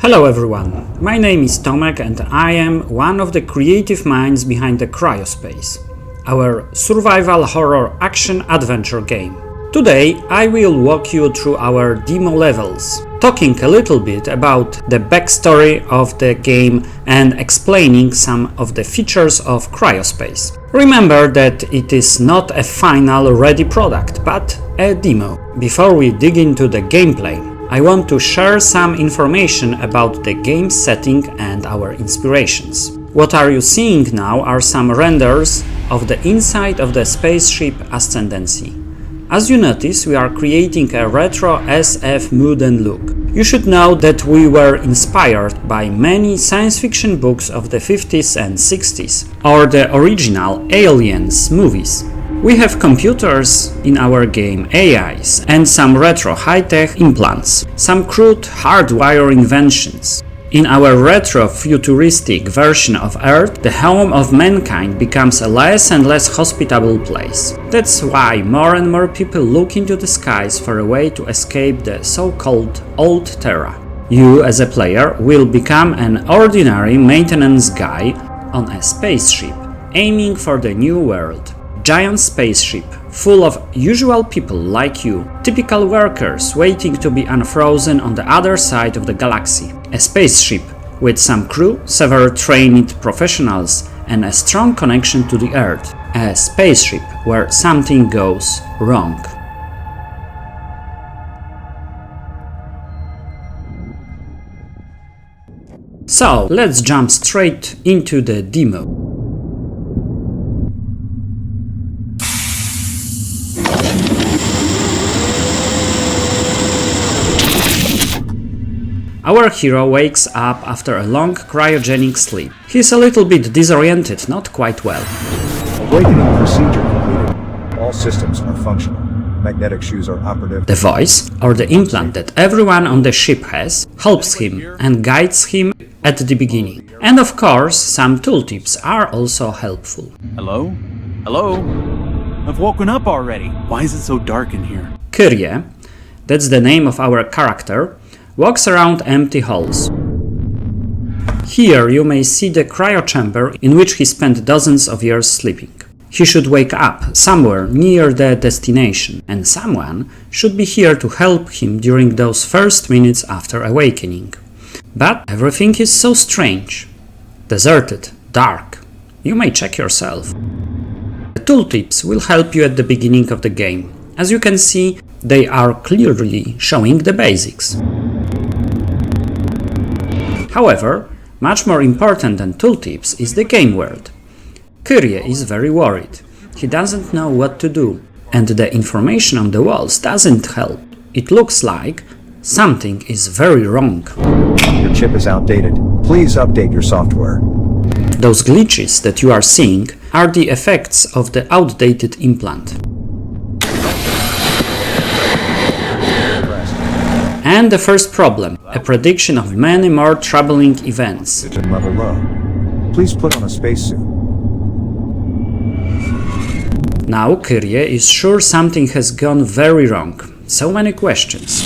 Hello everyone, my name is Tomek and I am one of the creative minds behind the Cryospace, our survival horror action adventure game. Today I will walk you through our demo levels, talking a little bit about the backstory of the game and explaining some of the features of Cryospace. Remember that it is not a final ready product, but a demo. Before we dig into the gameplay, I want to share some information about the game setting and our inspirations. What are you seeing now are some renders of the inside of the spaceship Ascendancy. As you notice, we are creating a retro SF mood and look. You should know that we were inspired by many science fiction books of the 50s and 60s, or the original Aliens movies. We have computers in our game, AIs, and some retro high-tech implants, some crude hardwire inventions. In our retro-futuristic version of Earth, the home of mankind becomes a less and less hospitable place. That's why more and more people look into the skies for a way to escape the so-called Old Terra. You, as a player, will become an ordinary maintenance guy on a spaceship, aiming for the new world. Giant spaceship, full of usual people like you, typical workers waiting to be unfrozen on the other side of the galaxy. A spaceship with some crew, several trained professionals, and a strong connection to the Earth. A spaceship where something goes wrong. So, let's jump straight into the demo. Our hero wakes up after a long cryogenic sleep. He's a little bit disoriented, not quite well. Awakening procedure completed. All systems are functional. Magnetic shoes are operative. The voice, or the implant that everyone on the ship has, helps him and guides him at the beginning. And of course, some tooltips are also helpful. Hello? Hello? I've woken up already. Why is it so dark in here? Kyrie, that's the name of our character, walks around empty halls. Here you may see the cryochamber in which he spent dozens of years sleeping. He should wake up somewhere near the destination, and someone should be here to help him during those first minutes after awakening. But everything is so strange. Deserted, dark. You may check yourself. The tooltips will help you at the beginning of the game. As you can see, they are clearly showing the basics. However, much more important than tooltips is the game world. Kyrie is very worried. He doesn't know what to do, and the information on the walls doesn't help. It looks like something is very wrong. Your chip is outdated. Please update your software. Those glitches that you are seeing are the effects of the outdated implant. And the first problem, a prediction of many more troubling events. Oxygen level low. Please put on a spacesuit. Now Kyrie is sure something has gone very wrong. So many questions.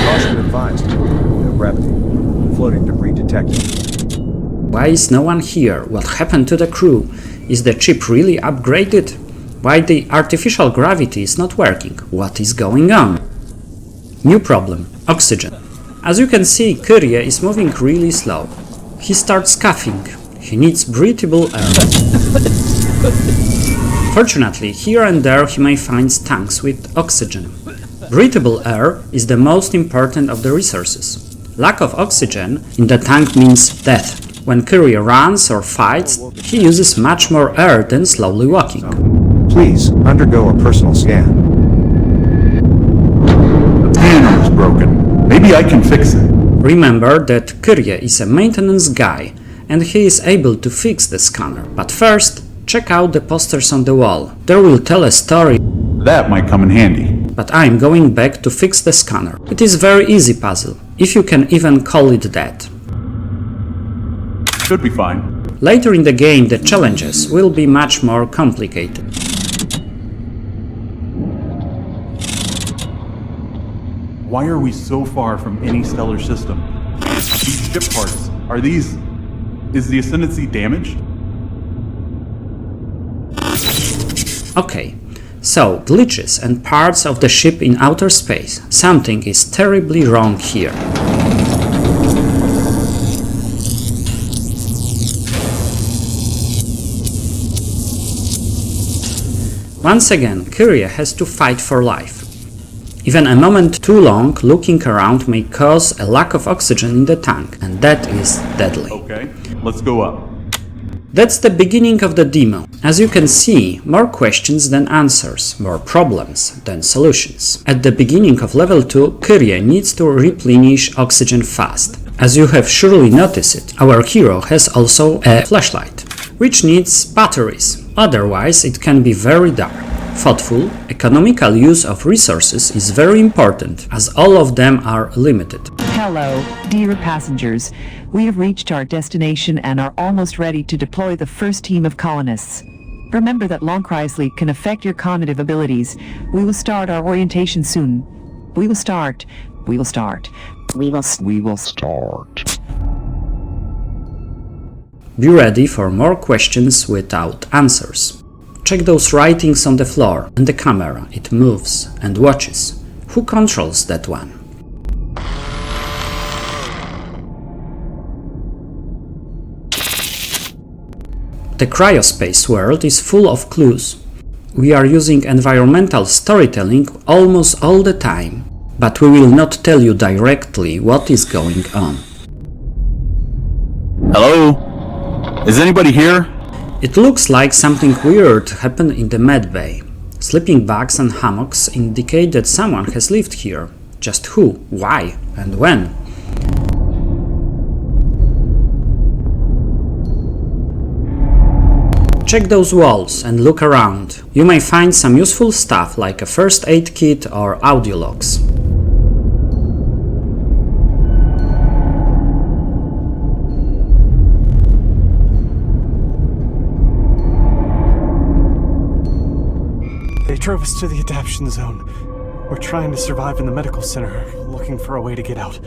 Caution advised. No gravity. Floating debris detected. Why is no one here? What happened to the crew? Is the chip really upgraded? Why the artificial gravity is not working? What is going on? New problem, oxygen. As you can see, Kyrie is moving really slow. He starts coughing. He needs breathable air. Fortunately, here and there he may find tanks with oxygen. Breathable air is the most important of the resources. Lack of oxygen in the tank means death. When Kyrie runs or fights, he uses much more air than slowly walking. Please undergo a personal scan. The panel is broken. Maybe I can fix it. Remember that Kyrie is a maintenance guy and he is able to fix the scanner. But first, check out the posters on the wall. They will tell a story. That might come in handy. But I'm going back to fix the scanner. It is very easy puzzle, if you can even call it that. Should be fine. Later in the game the challenges will be much more complicated. Why are we so far from any stellar system? These ship parts, are these... Is the Ascendancy damaged? Okay, so glitches and parts of the ship in outer space. Something is terribly wrong here. Once again, Kyria has to fight for life. Even a moment too long looking around may cause a lack of oxygen in the tank, and that is deadly. Okay, let's go up. That's the beginning of the demo. As you can see, more questions than answers, more problems than solutions. At the beginning of level 2, Kyria needs to replenish oxygen fast. As you have surely noticed, our hero has also a flashlight, which needs batteries, otherwise it can be very dark. Thoughtful, economical use of resources is very important, as all of them are limited. Hello, dear passengers. We have reached our destination and are almost ready to deploy the first team of colonists. Remember that long cryosleep can affect your cognitive abilities. We will start our orientation soon. We will start. Be ready for more questions without answers. Check those writings on the floor and the camera. It moves and watches. Who controls that one? The Cryospace world is full of clues. We are using environmental storytelling almost all the time, but we will not tell you directly what is going on. Hello? Is anybody here? It looks like something weird happened in the medbay. Sleeping bags and hammocks indicate that someone has lived here. Just who, why, and when? Check those walls and look around. You may find some useful stuff like a first aid kit or audio logs. They drove us to the adaptation zone. We're trying to survive in the medical center, looking for a way to get out.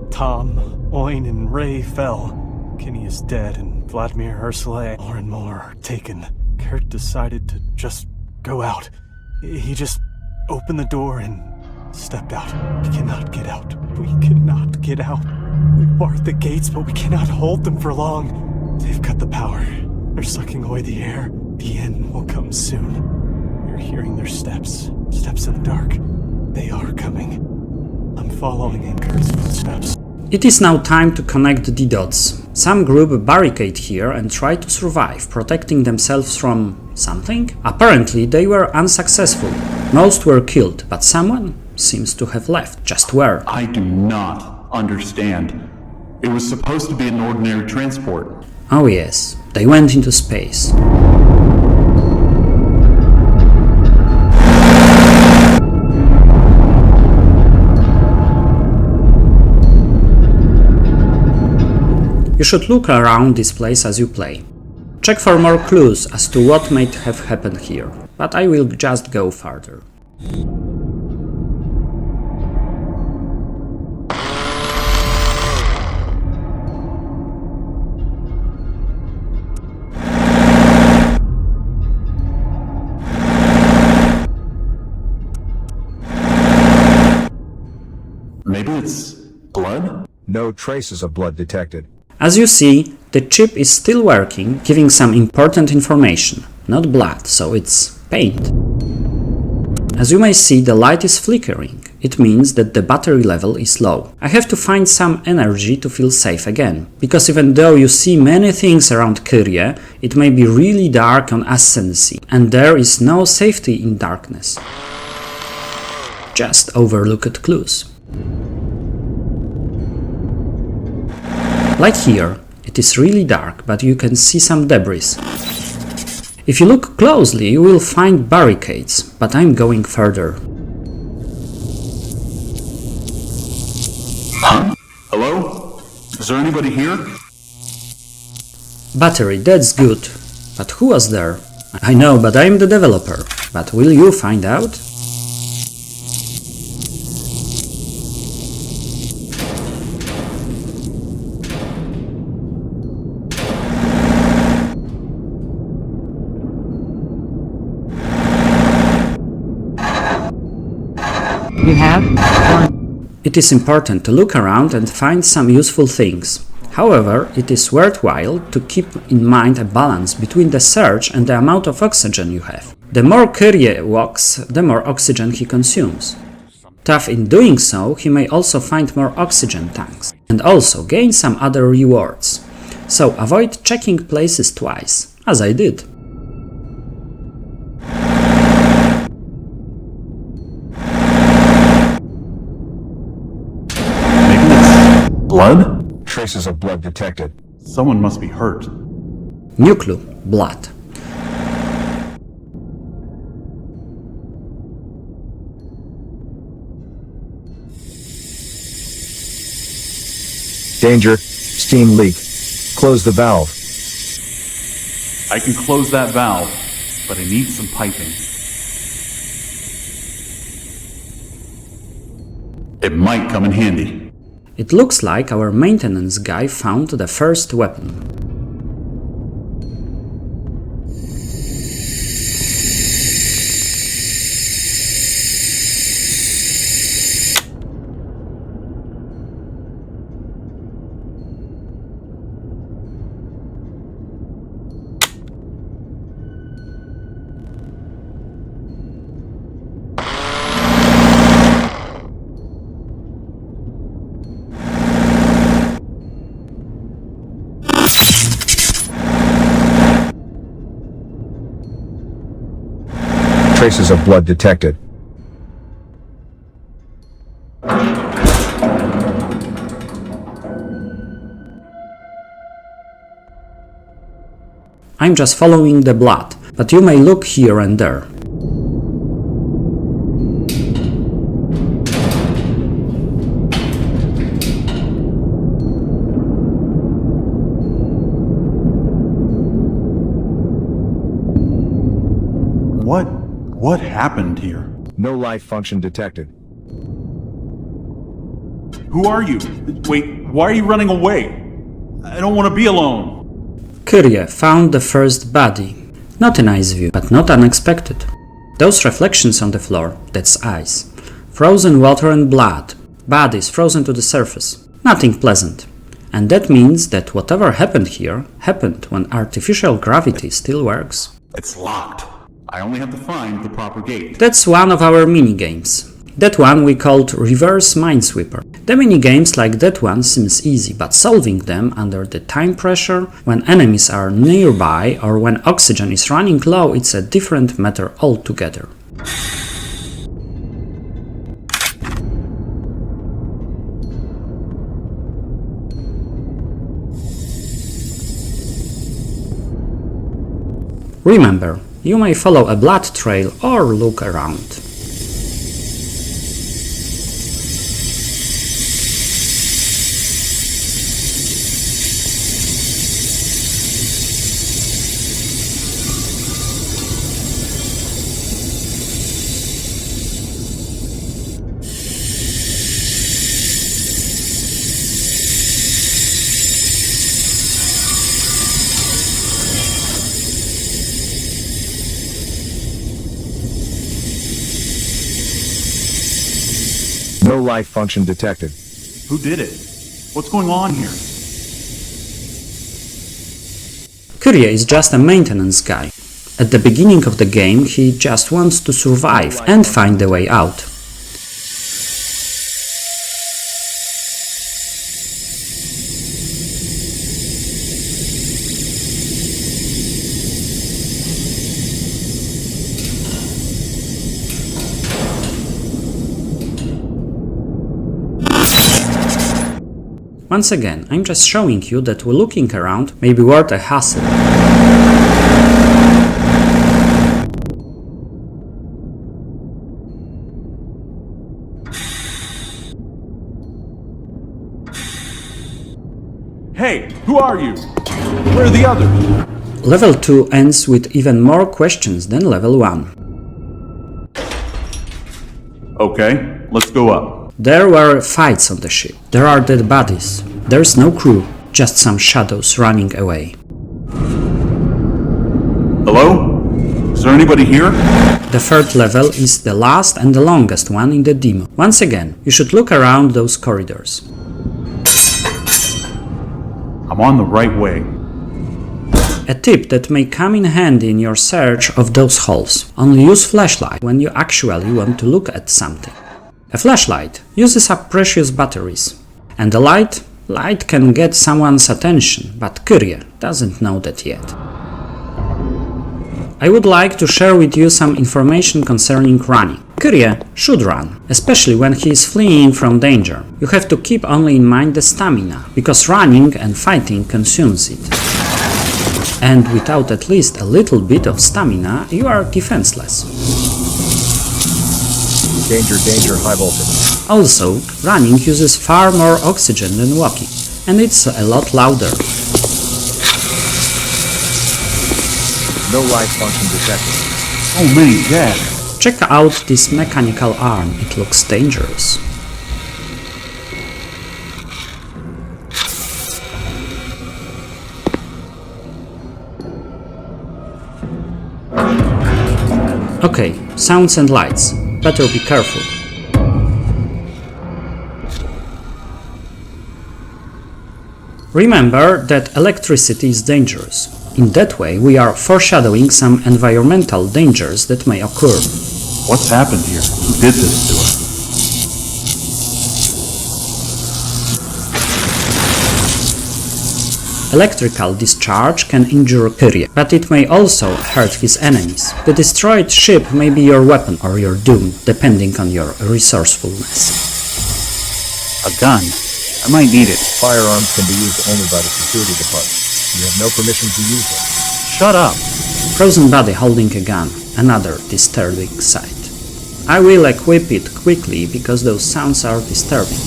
Tom, Oin, and Ray fell. Kenny is dead, and Vladimir, Ursula, more and more are taken. Kurt decided to just go out. He just opened the door and stepped out. We cannot get out. We cannot get out. We barred the gates, but we cannot hold them for long. They've cut the power. They're sucking away the air. The end will come soon. We're hearing their steps. Steps in the dark. They are coming. I'm following in Kurt's footsteps. It is now time to connect the dots. Some group barricade here and try to survive, protecting themselves from something? Apparently they were unsuccessful. Most were killed, but someone seems to have left. Just where? I do not understand. It was supposed to be an ordinary transport. Oh yes, they went into space. You should look around this place as you play. Check for more clues as to what might have happened here, but I will just go further. Maybe it's blood? No traces of blood detected. As you see, the chip is still working, giving some important information. Not blood, so it's paint. As you may see, the light is flickering. It means that the battery level is low. I have to find some energy to feel safe again, because even though you see many things around Kyria, it may be really dark on Ascendancy, and there is no safety in darkness. Just overlooked clues. Like here, it is really dark, but you can see some debris. If you look closely, you will find barricades, but I'm going further. Hello? Is there anybody here? Battery, that's good. But who was there? I know, but I'm the developer. But will you find out? It is important to look around and find some useful things. However, it is worthwhile to keep in mind a balance between the search and the amount of oxygen you have. The more Kyrie walks, the more oxygen he consumes. Thus, in doing so, he may also find more oxygen tanks, and also gain some other rewards. So avoid checking places twice, as I did. Blood? Traces of blood detected. Someone must be hurt. New clue: blood. Danger. Steam leak. Close the valve. I can close that valve, but I need some piping. It might come in handy. It looks like our maintenance guy found the first weapon. Traces of blood detected. I'm just following the blood, but you may look here and there. What happened here? No life function detected. Who are you? Wait, why are you running away? I don't want to be alone. Kyrie found the first body. Not a nice view, but not unexpected. Those reflections on the floor, that's ice. Frozen water and blood. Bodies frozen to the surface. Nothing pleasant. And that means that whatever happened here happened when artificial gravity still works. It's locked. I only have to find the proper gate. That's one of our minigames. That one we called Reverse Minesweeper. The minigames like that one seems easy, but solving them under the time pressure, when enemies are nearby or when oxygen is running low, it's a different matter altogether. Remember, you may follow a blood trail or look around. No life function detected. Who did it? What's going on here? Kyrie is just a maintenance guy. At the beginning of the game, he just wants to survive and find a way out. Once again, I'm just showing you that looking around may be worth a hassle. Hey, who are you? Where are the others? Level 2 ends with even more questions than level 1. Okay, let's go up. There were fights on the ship. There are dead bodies. There's no crew, just some shadows running away. Hello? Is there anybody here? The third level is the last and the longest one in the demo. Once again, you should look around those corridors. I'm on the right way. A tip that may come in handy in your search of those halls. Only use flashlight when you actually want to look at something. A flashlight uses up precious batteries. And the light can get someone's attention, but Kyrie doesn't know that yet. I would like to share with you some information concerning running. Kyrie should run, especially when he is fleeing from danger. You have to keep only in mind the stamina, because running and fighting consumes it. And without at least a little bit of stamina, you are defenseless. Danger, danger, high voltage. Also, running uses far more oxygen than walking, and it's a lot louder. No life function detected. Oh, many jacks. Check out this mechanical arm, it looks dangerous. Okay, sounds and lights. Better be careful. Remember that electricity is dangerous. In that way, we are foreshadowing some environmental dangers that may occur. What's happened here? Who did this to us? Electrical discharge can injure Kyrie, but it may also hurt his enemies. The destroyed ship may be your weapon or your doom, depending on your resourcefulness. A gun. I might need it. Firearms can be used only by the security department. You have no permission to use them. Shut up. Frozen body holding a gun, another disturbing sight. I will equip it quickly because those sounds are disturbing.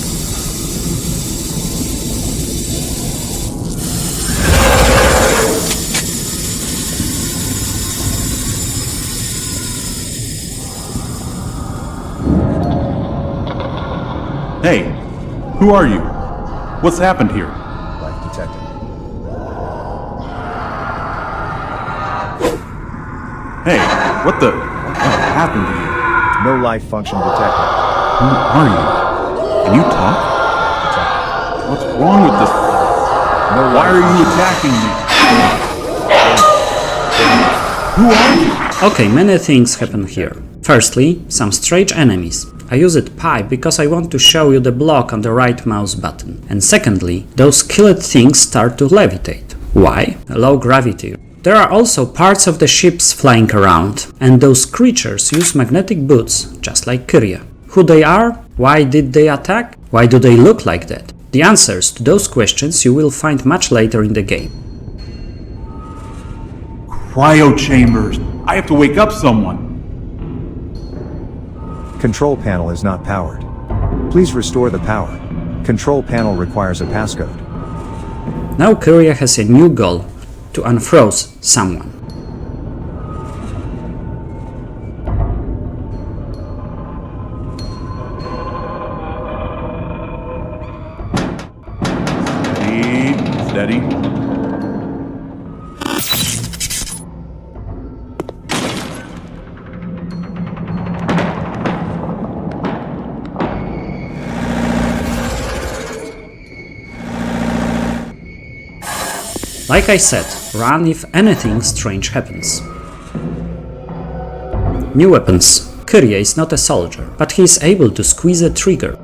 Hey, who are you? What's happened here? Life detected. Hey, what happened to you? No life function detected. Who are you? Can you talk? What's wrong with this? No Why are you attacking me? Who are you? Okay, many things happen here. Firstly, some strange enemies. I use it pipe because I want to show you the block on the right mouse button. And secondly, those killed things start to levitate. Why? Low gravity. There are also parts of the ships flying around, and those creatures use magnetic boots, just like Kyrie. Who they are? Why did they attack? Why do they look like that? The answers to those questions you will find much later in the game. Cryo chambers. I have to wake up someone. Control panel is not powered. Please restore the power. Control panel requires a passcode. Now Kyrie has a new goal, to unfroze someone. Steady. Like I said, run if anything strange happens. New weapons. Kyrie is not a soldier, but he is able to squeeze a trigger.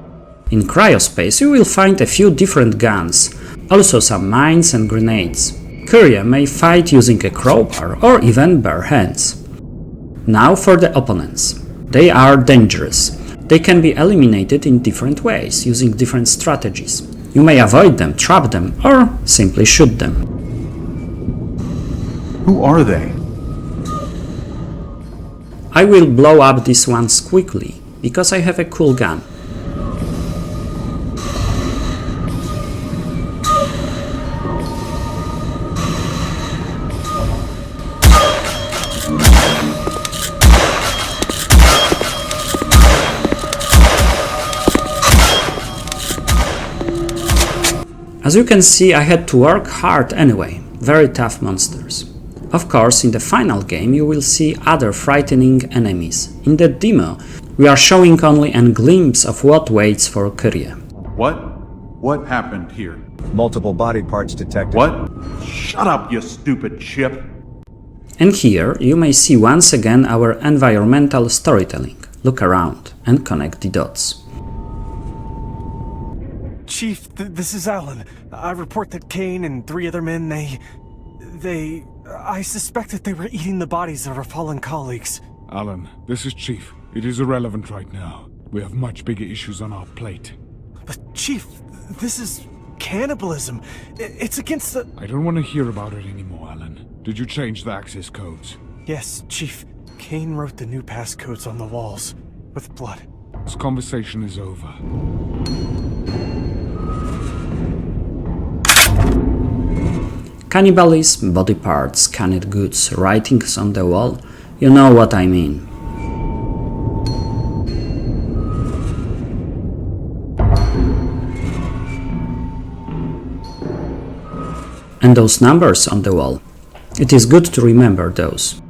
In Cryospace you will find a few different guns, also some mines and grenades. Kyrie may fight using a crowbar or even bare hands. Now for the opponents. They are dangerous. They can be eliminated in different ways, using different strategies. You may avoid them, trap them, or simply shoot them. Who are they? I will blow up these ones quickly, because I have a cool gun. As you can see, I had to work hard anyway. Very tough monsters. Of course, in the final game you will see other frightening enemies. In the demo, we are showing only a glimpse of what waits for Kyrie. What? What happened here? Multiple body parts detected. What? Shut up, you stupid chip! And here you may see once again our environmental storytelling. Look around and connect the dots. Chief, this is Alan. I report that Kane and 3 other men, I suspect that they were eating the bodies of our fallen colleagues. Alan, this is Chief. It is irrelevant right now. We have much bigger issues on our plate. But Chief, this is cannibalism. It's against the... I don't want to hear about it anymore, Alan. Did you change the access codes? Yes, Chief. Kane wrote the new passcodes on the walls, with blood. This conversation is over. Cannibalism, body parts, scanned goods, writings on the wall, you know what I mean. And those numbers on the wall, it is good to remember those.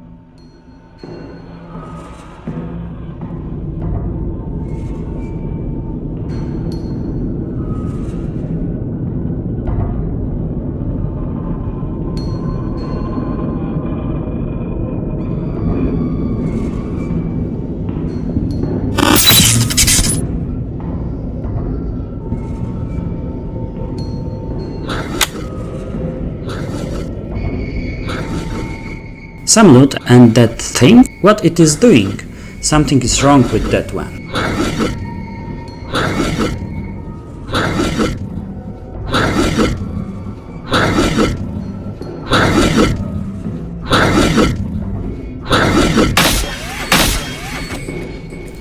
Some loot, and that thing? What it is doing? Something is wrong with that one.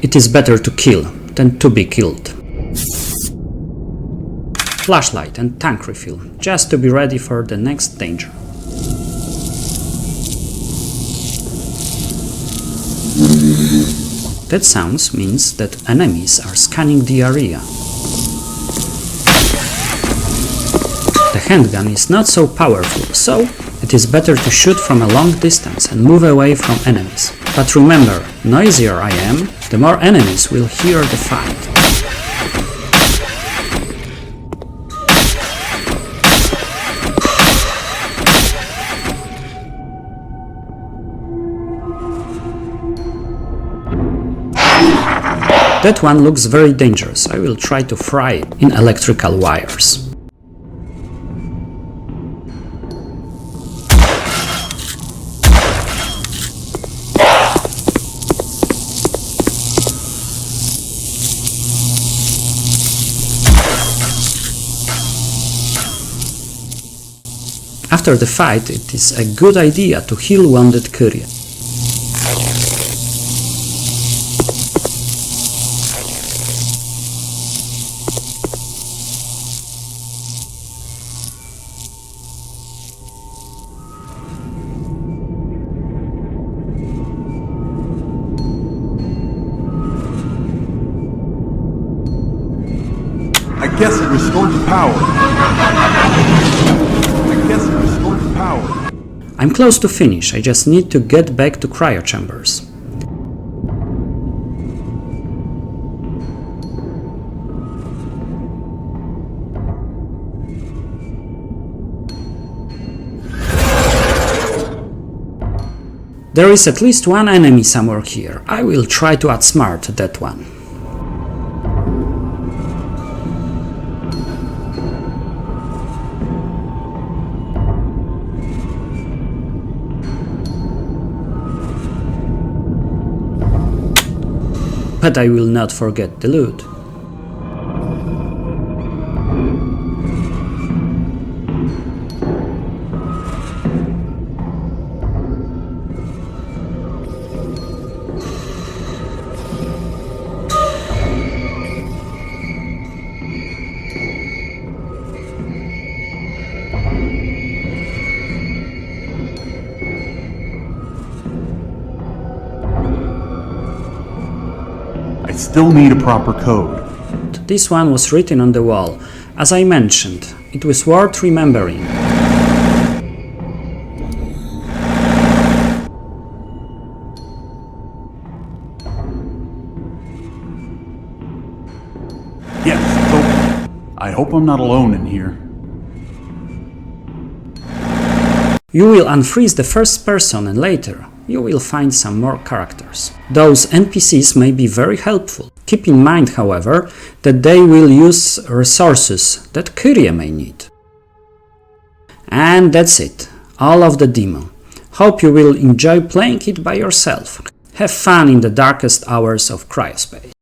It is better to kill than to be killed. Flashlight and tank refill, just to be ready for the next danger. That sounds means that enemies are scanning the area. The handgun is not so powerful, so it is better to shoot from a long distance and move away from enemies. But remember, noisier I am, the more enemies will hear the fight. That one looks very dangerous. I will try to fry it in electrical wires. After the fight, it is a good idea to heal wounded Kyrie. I guess it restored the power. I'm close to finish, I just need to get back to cryo chambers. There is at least one enemy somewhere here. I will try to outsmart that one. But I will not forget the loot. I still need a proper code. This one was written on the wall. As I mentioned, it was worth remembering. Yes, so I hope I'm not alone in here. You will unfreeze the first person and later you will find some more characters. Those NPCs may be very helpful. Keep in mind, however, that they will use resources that Kyrie may need. And that's it, all of the demo. Hope you will enjoy playing it by yourself. Have fun in the darkest hours of Cryospace.